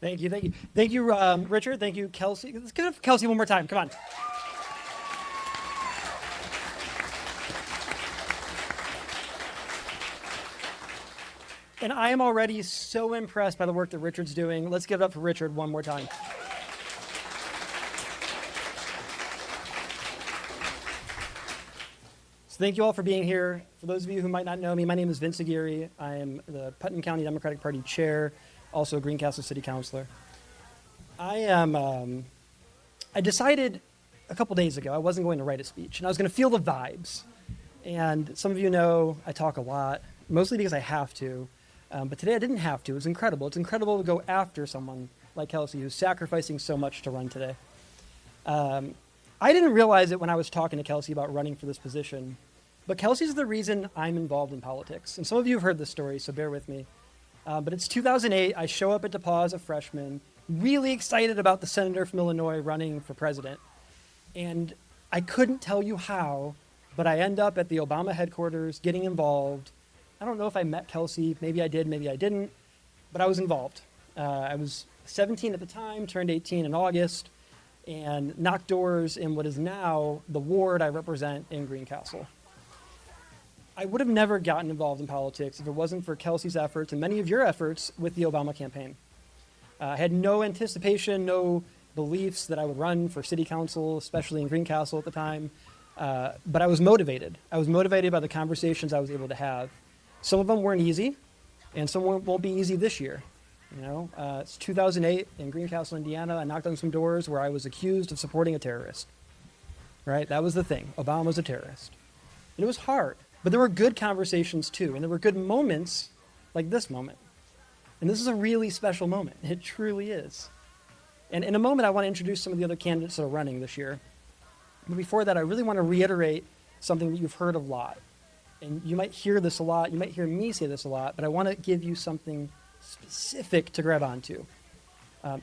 Thank you, thank you. Thank you, Richard. Thank you, Kelsey. Let's give it for Kelsey one more time. Come on. And I am already so impressed by the work that Richard's doing. Let's give it up for Richard one more time. So thank you all for being here. For those of you who might not know me, my name is Vince Aguirre. I am the Putnam County Democratic Party chair, also a Greencastle City Councilor. I decided a couple days ago I wasn't going to write a speech, and I was going to feel the vibes. And some of you know I talk a lot, mostly because I have to. But today I didn't have to. It was incredible. It's incredible to go after someone like Kelsey, who's sacrificing so much to run today. I didn't realize it when I was talking to Kelsey about running for this position, but Kelsey's the reason I'm involved in politics. And some of you have heard this story, so bear with me. But it's 2008. I show up at DePauw as a freshman, really excited about the senator from Illinois running for president. And I couldn't tell you how, but I end up at the Obama headquarters getting involved. I don't know if I met Kelsey. Maybe I did, maybe I didn't, but I was involved. I was 17 at the time, turned 18 in August, and knocked doors in what is now the ward I represent in Greencastle. I would have never gotten involved in politics if it wasn't for Kelsey's efforts and many of your efforts with the Obama campaign. I had no anticipation, no beliefs that I would run for city council, especially in Greencastle at the time, but I was motivated. I was motivated by the conversations I was able to have. Some of them weren't easy, and some won't be easy this year. It's 2008 in Greencastle, Indiana. I knocked on some doors where I was accused of supporting a terrorist. Right? That was the thing. Obama was a terrorist. And it was hard, but there were good conversations too, and there were good moments like this moment. And this is a really special moment. It truly is. And in a moment, I want to introduce some of the other candidates that are running this year. But before that, I really want to reiterate something that you've heard a lot. And you might hear this a lot, you might hear me say this a lot, but I want to give you something specific to grab onto.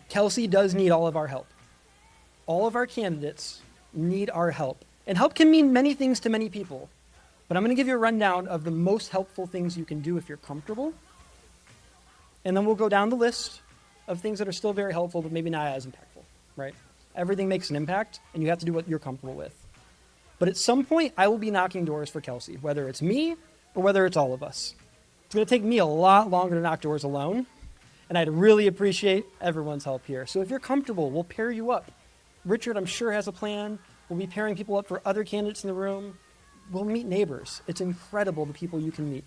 Kelsey does need all of our help. All of our candidates need our help. And help can mean many things to many people. But I'm going to give you a rundown of the most helpful things you can do if you're comfortable. And then we'll go down the list of things that are still very helpful, but maybe not as impactful, right? Everything makes an impact, and you have to do what you're comfortable with. But at some point, I will be knocking doors for Kelsey, whether it's me or whether it's all of us. It's going to take me a lot longer to knock doors alone, and I'd really appreciate everyone's help here. So if you're comfortable, we'll pair you up. Richard, I'm sure, has a plan. We'll be pairing people up for other candidates in the room. We'll meet neighbors. It's incredible the people you can meet.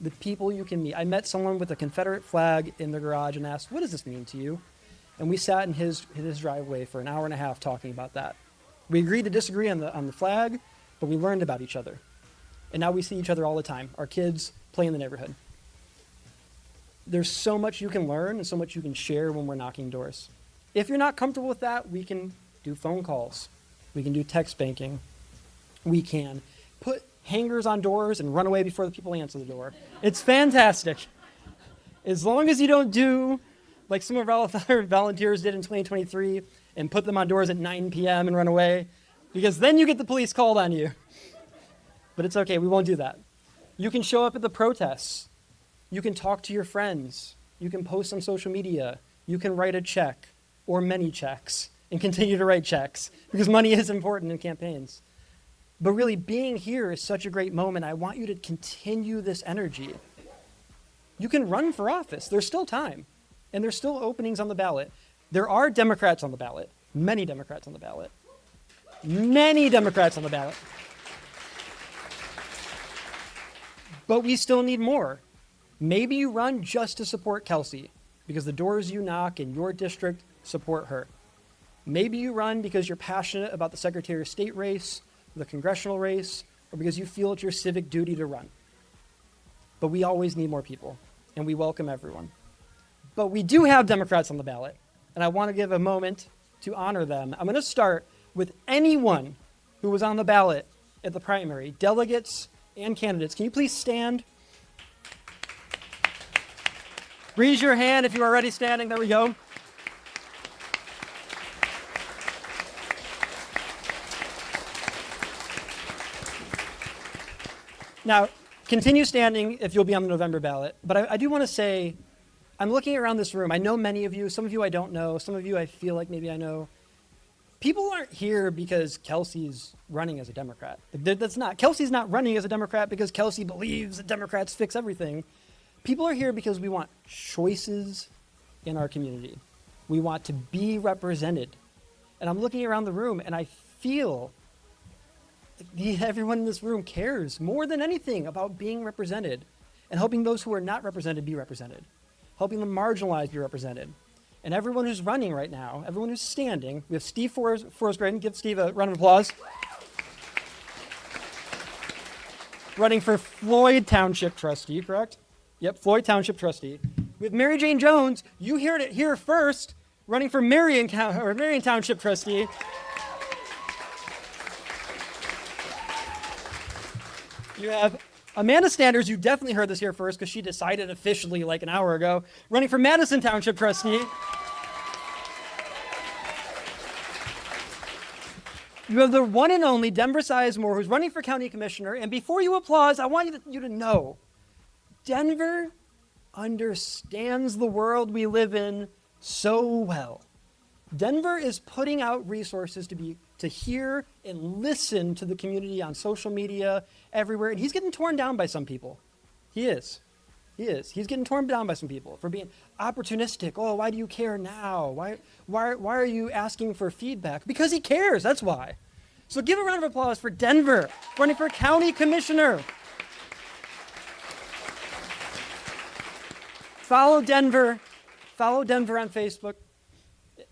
The people you can meet. I met someone with a Confederate flag in their garage and asked, "What does this mean to you?" And we sat in his driveway for an hour and a half talking about that. We agreed to disagree on the flag, but we learned about each other. And now we see each other all the time. Our kids play in the neighborhood. There's so much you can learn and so much you can share when we're knocking doors. If you're not comfortable with that, we can do phone calls. We can do text banking. We can put hangers on doors and run away before the people answer the door. It's fantastic. As long as you don't do like some of our volunteers did in 2023 and put them on doors at 9 p.m. and run away, because then you get the police called on you. But it's okay, we won't do that. You can show up at the protests. You can talk to your friends. You can post on social media. You can write a check or many checks and continue to write checks because money is important in campaigns. But really, being here is such a great moment. I want you to continue this energy. You can run for office. There's still time. And there's still openings on the ballot. There are Democrats on the ballot. Many Democrats on the ballot. Many Democrats on the ballot. But we still need more. Maybe you run just to support Kelsey because the doors you knock in your district support her. Maybe you run because you're passionate about the Secretary of State race, the congressional race, or because you feel it's your civic duty to run. But we always need more people, and we welcome everyone. But we do have Democrats on the ballot, and I want to give a moment to honor them. I'm going to start with anyone who was on the ballot at the primary, delegates and candidates. Can you please stand? Raise your hand if you are already standing. There we go. Now, continue standing if you'll be on the November ballot. But I do want to say, I'm looking around this room. I know many of you. Some of you I don't know. Some of you I feel like maybe I know. People aren't here because Kelsey's running as a Democrat. That's not. Kelsey's not running as a Democrat because Kelsey believes that Democrats fix everything. People are here because we want choices in our community. We want to be represented. And I'm looking around the room and I feel like everyone in this room cares more than anything about being represented and helping those who are not represented be represented, helping the marginalized be represented. And everyone who's running right now, everyone who's standing, we have Steve Forsgren. Give Steve a round of applause. Running for Floyd Township trustee, correct? Yep, Floyd Township trustee. We have Mary Jane Jones. You heard it here first, running for Marion Township trustee. You have Amanda Standers. You definitely heard this here first because she decided officially like an hour ago, running for Madison Township trustee. You have the one and only Denver Sizemore, who's running for county commissioner. And before you applause, I want you to know, Denver understands the world we live in so well. Denver is putting out resources to hear and listen to the community on social media, everywhere. And he's getting torn down by some people. He is. He's getting torn down by some people for being opportunistic. Oh, why do you care now? Why are you asking for feedback? Because he cares, that's why. So give a round of applause for Denver, running for county commissioner. Follow Denver on Facebook.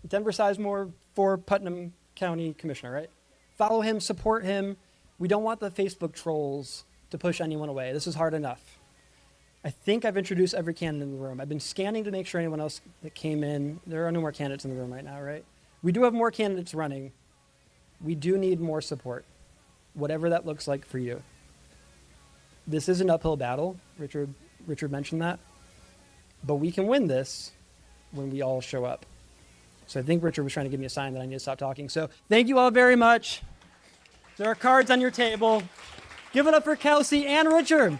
Denver Sizemore for Putnam County Commissioner, right? Follow him, support him. We don't want the Facebook trolls to push anyone away. This is hard enough. I think I've introduced every candidate in the room. I've been scanning to make sure anyone else that came in. There are no more candidates in the room right now, right? We do have more candidates running. We do need more support, whatever that looks like for you. This is an uphill battle. Richard mentioned that. But we can win this when we all show up. So I think Richard was trying to give me a sign that I need to stop talking. So thank you all very much. There are cards on your table. Give it up for Kelsey and Richard.